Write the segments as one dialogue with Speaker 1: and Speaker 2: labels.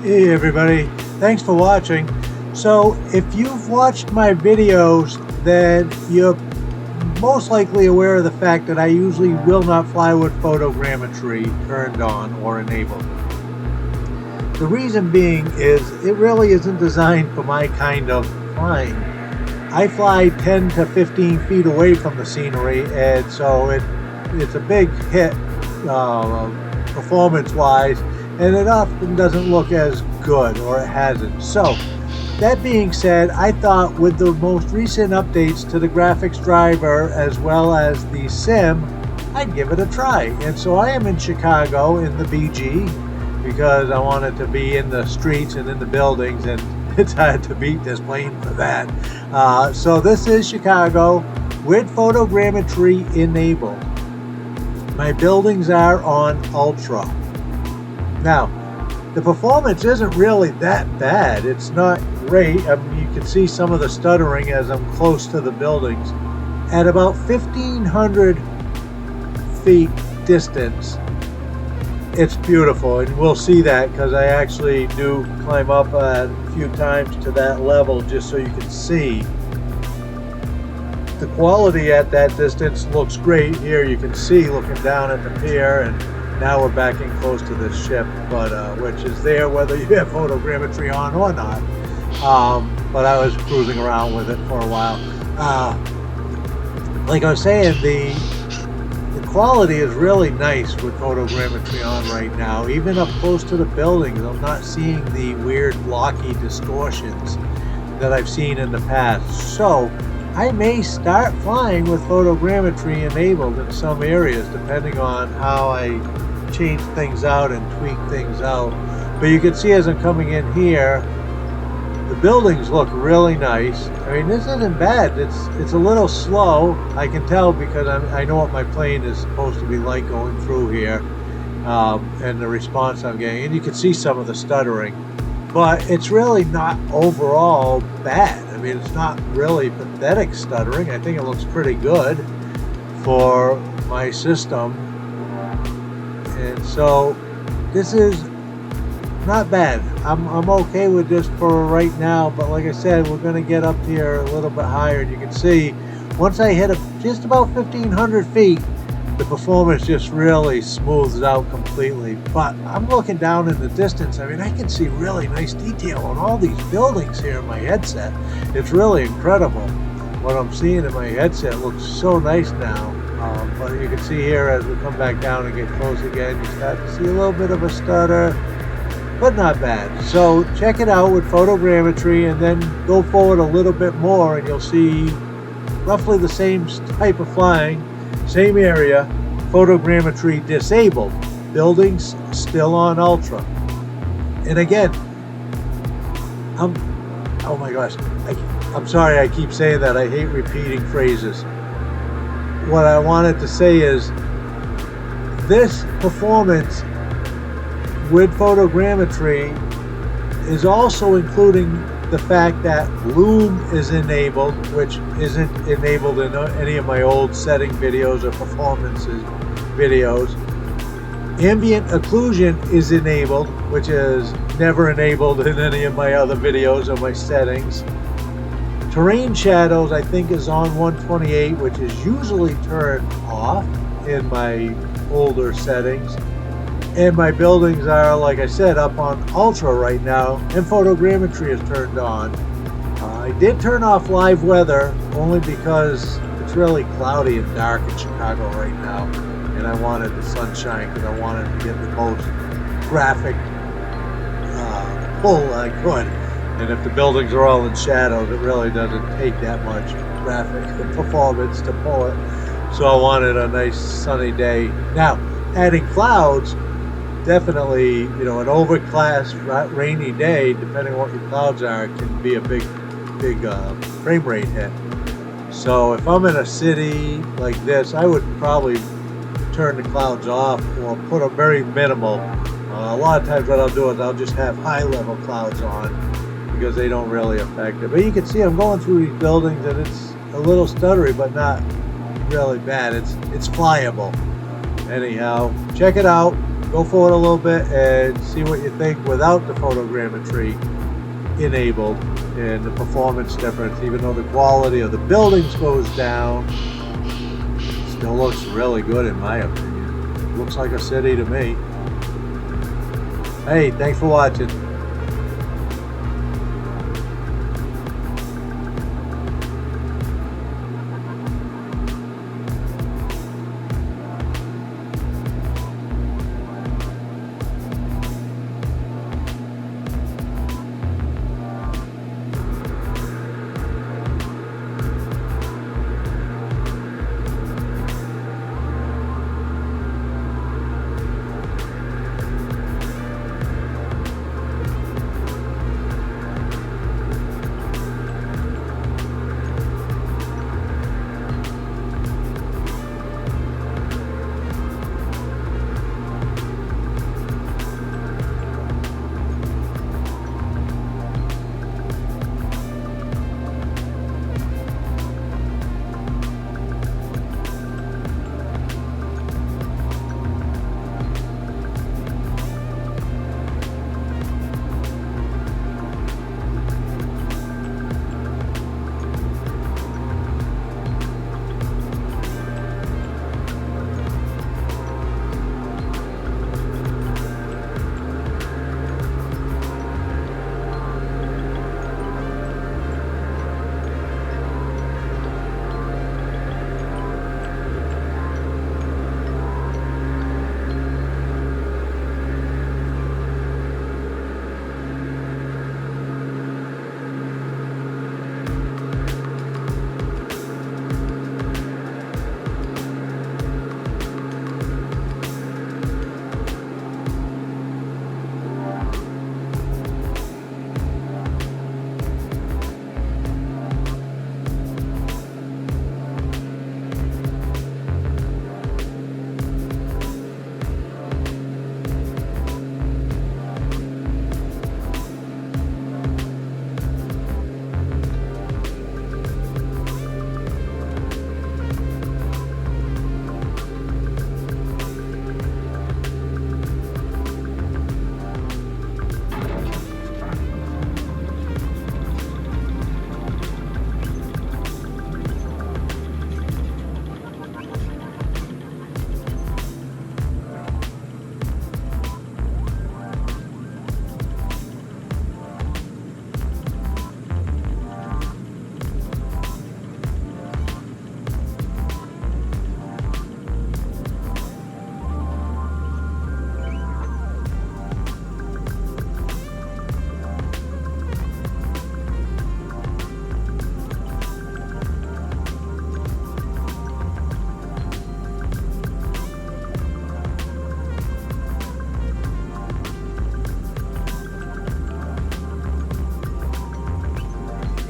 Speaker 1: Hey everybody, thanks for watching. So if you've watched my videos, then you're most likely aware of the fact that I usually will not fly with photogrammetry turned on or enabled. The reason being is it really isn't designed for my kind of flying. I fly 10 to 15 feet away from the scenery, and so it's a big hit performance-wise, and it often doesn't look as good, or it hasn't. So that being said, I thought with the most recent updates to the graphics driver as well as the sim, I'd give it a try. And so I am in Chicago in the BG because I wanted to be in the streets and in the buildings, and it's hard to beat this plane for that. So this is Chicago with photogrammetry enabled. My buildings are on Ultra. Now, the performance isn't really that bad. It's not great. I mean, you can see some of the stuttering as I'm close to the buildings. At about 1,500 feet distance, it's beautiful, and we'll see that because I actually do climb up a few times to that level just so you can see. The quality at that distance looks great. Here you can see looking down at the pier, and now we're backing close to the ship, but which is there whether you have photogrammetry on or not. But I was cruising around with it for a while. Like I was saying, the quality is really nice with photogrammetry on right now. Even up close to the buildings, I'm not seeing the weird blocky distortions that I've seen in the past. So I may start flying with photogrammetry enabled in some areas, depending on how I change things out and tweak things out. But you can see as I'm coming in here, the buildings look really nice. I mean, this isn't bad. It's a little slow. I can tell because I know what my plane is supposed to be like going through here, and the response I'm getting. And you can see some of the stuttering, but it's really not overall bad. I mean, it's not really pathetic stuttering. I think it looks pretty good for my system. And so this is not bad. I'm okay with this for right now, but like I said, we're going to get up here a little bit higher, and you can see once I hit just about 1,500 feet, the performance just really smooths out completely. But I'm looking down in the distance. I mean, I can see really nice detail on all these buildings here in my headset. It's really incredible. What I'm seeing in my headset looks so nice now. But you can see here as we come back down and get close again, you start to see a little bit of a stutter, but not bad. So check it out with photogrammetry, and then go forward a little bit more and you'll see roughly the same type of flying, same area, photogrammetry disabled, buildings still on Ultra. And again, oh my gosh, I'm sorry I keep saying that. I hate repeating phrases. What I wanted to say is this performance with photogrammetry is also including the fact that Loom is enabled, which isn't enabled in any of my old setting videos or performances videos. Ambient occlusion is enabled, which is never enabled in any of my other videos or my settings. Terrain shadows, I think, is on 128, which is usually turned off in my older settings. And my buildings are, like I said, up on Ultra right now, and photogrammetry is turned on. I did turn off live weather only because it's really cloudy and dark in Chicago right now, and I wanted the sunshine because I wanted to get the most graphic pull I could. And if the buildings are all in shadows, it really doesn't take that much graphic performance to pull it. So I wanted a nice sunny day. Now, adding clouds, definitely, you know, an overcast rainy day, depending on what your clouds are, can be a big frame rate hit. So if I'm in a city like this, I would probably turn the clouds off or put them very minimal. A lot of times what I'll do is I'll just have high level clouds on because they don't really affect it. But you can see I'm going through these buildings and it's a little stuttery, but not really bad. It's flyable. Anyhow, check it out. go forward a little bit and see what you think without the photogrammetry enabled and the performance difference. Even though the quality of the buildings goes down, still looks really good in my opinion. Looks like a city to me. Hey, thanks for watching.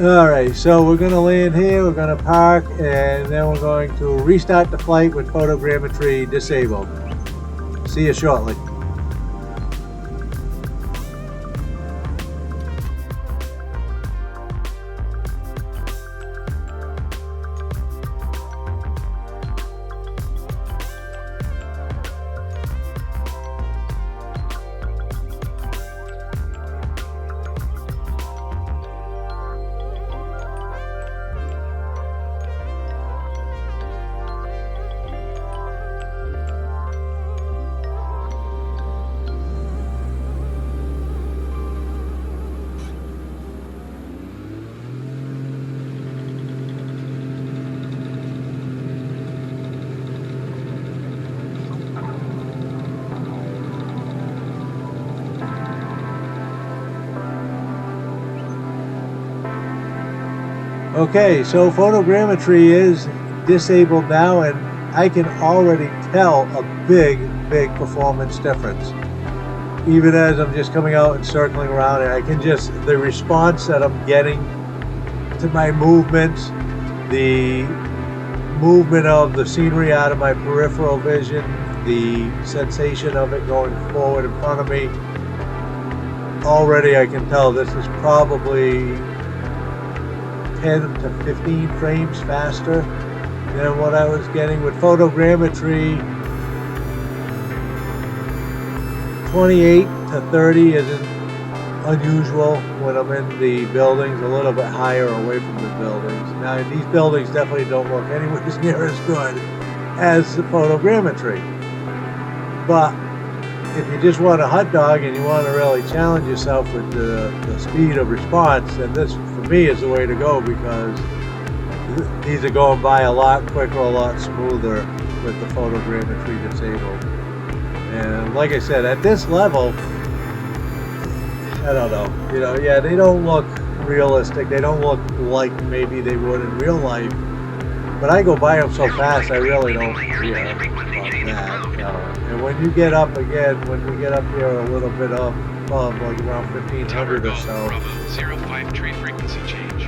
Speaker 1: Alright, so we're going to land here, we're going to park, and then we're going to restart the flight with photogrammetry disabled. See you shortly. Okay, so photogrammetry is disabled now, and I can already tell a big performance difference. Even as I'm just coming out and circling around, and I can just, the response that I'm getting to my movements, the movement of the scenery out of my peripheral vision, the sensation of it going forward in front of me, already I can tell this is probably 10 to 15 frames faster than what I was getting with photogrammetry. 28 to 30 isn't unusual when I'm in the buildings, a little bit higher away from the buildings. Now, these buildings definitely don't look anywhere near as good as the photogrammetry. But if you just want a hot dog and you want to really challenge yourself with the speed of response, then this, for me, is the way to go, because these are going by a lot quicker, a lot smoother with the photogrammetry disabled. And like I said, at this level, I don't know, you know, yeah, they don't look realistic. They don't look like maybe they would in real life. But I go by them so fast, I really don't care about that. You know. And when you get up again, when we get up here a little bit up above, like around 1500 or so,
Speaker 2: 05 tree frequency change.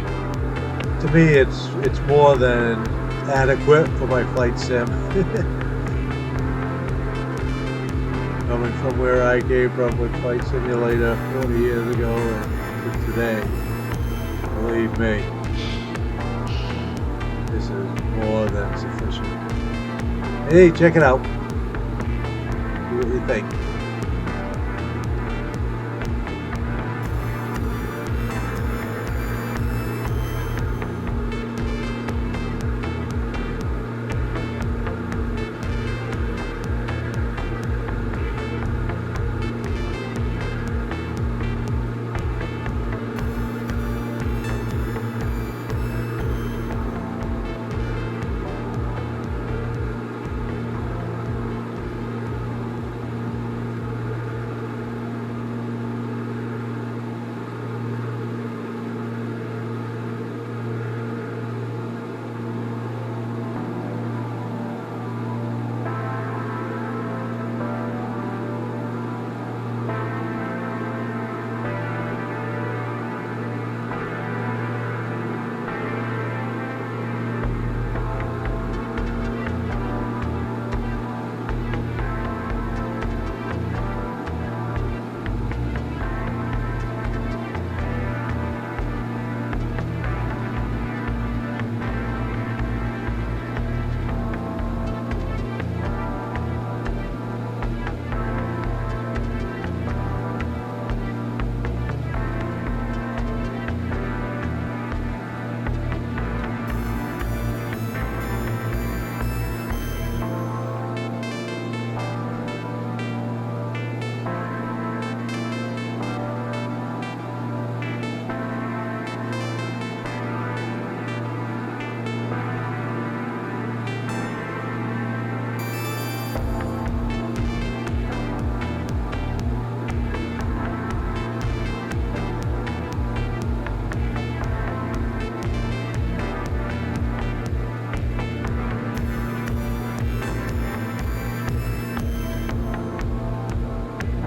Speaker 1: To me, it's more than adequate for my flight sim. Coming from where I came from with Flight Simulator 40 years ago and to today, believe me, this is more than sufficient. Hey, check it out. See what you think.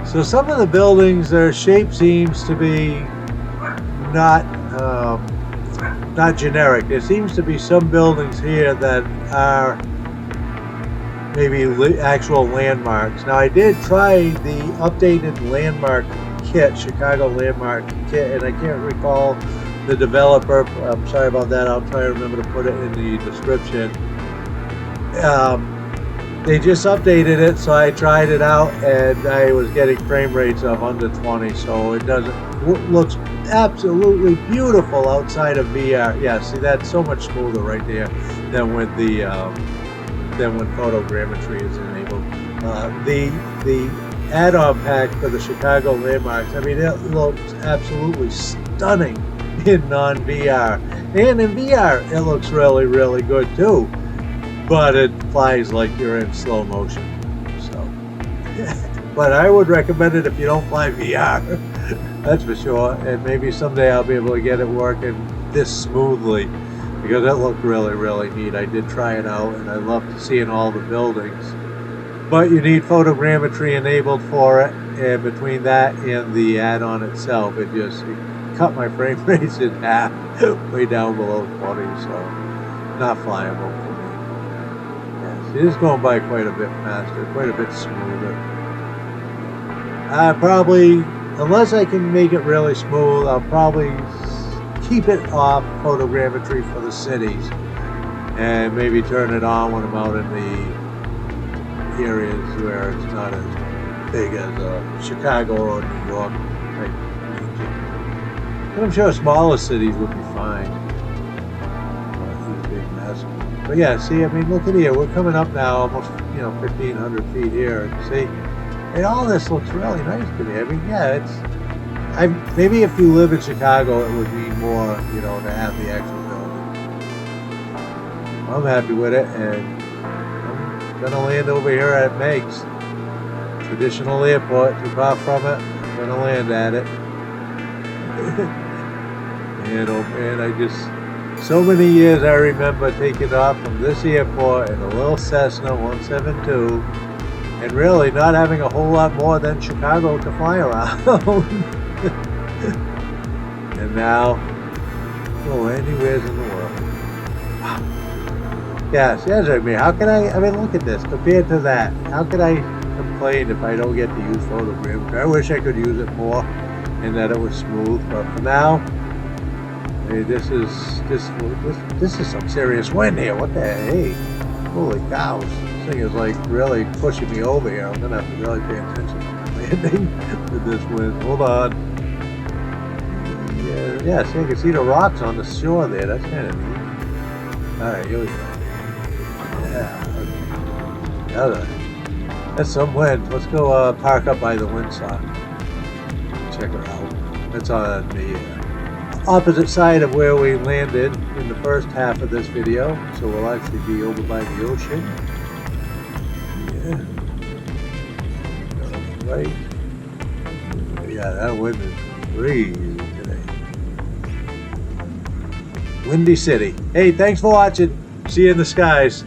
Speaker 1: So some of the buildings, their shape seems to be not generic. There seems to be some buildings here that are maybe actual landmarks. Now, I did try the updated landmark kit, Chicago landmark kit, and I can't recall the developer. I'm sorry about that. I'll try to remember to put it in the description. They just updated it, so I tried it out, and I was getting frame rates of under 20, so it looks absolutely beautiful outside of VR. Yeah, see, that's so much smoother right there than when photogrammetry is enabled. The add-on pack for the Chicago landmarks, I mean, it looks absolutely stunning in non-VR, and in VR it looks really, really good too. But it flies like you're in slow motion. So, but I would recommend it if you don't fly VR. That's for sure. And maybe someday I'll be able to get it working this smoothly, because it looked really, really neat. I did try it out, and I loved seeing all the buildings. But you need photogrammetry enabled for it, and between that and the add-on itself, it cut my frame rates in half, way down below 20. So, not flyable. It is going by quite a bit faster, quite a bit smoother. Probably, unless I can make it really smooth, I'll probably keep it off photogrammetry for the cities, and maybe turn it on when I'm out in the areas where it's not as big as Chicago or New York type region. And I'm sure smaller cities would be fine. These big mess. But yeah, see, I mean, look at here. We're coming up now almost, 1,500 feet here. And see, and all this looks really nice to me. I mean, yeah, it's. Maybe if you live in Chicago, it would mean more, to have the actual building. I'm happy with it, and I'm gonna land over here at Meigs. Traditional airport, too far from it. I'm gonna land at it. And oh man, so many years I remember taking off from this airport in a little Cessna 172, and really not having a whole lot more than Chicago to fly around. And now, anywhere in the world. Yes, I mean, how can I mean, look at this, compared to that, how could I complain if I don't get to use Photogrammetry? I wish I could use it more and that it was smooth, but for now, I mean, this is some serious wind here. What the hey? Holy cows. This thing is like really pushing me over here. I'm gonna have to really pay attention to my landing with this wind. Hold on. Yeah, see, I can see the rocks on the shore there. That's kind of neat. Alright, here we go. Yeah, okay. That's some wind. Let's go park up by the windsock. Check it out. It's on the opposite side of where we landed in the first half of this video. So we'll actually be over by the ocean. Yeah. Right. Yeah, that wind is crazy. Windy City. Hey, thanks for watching. See you in the skies.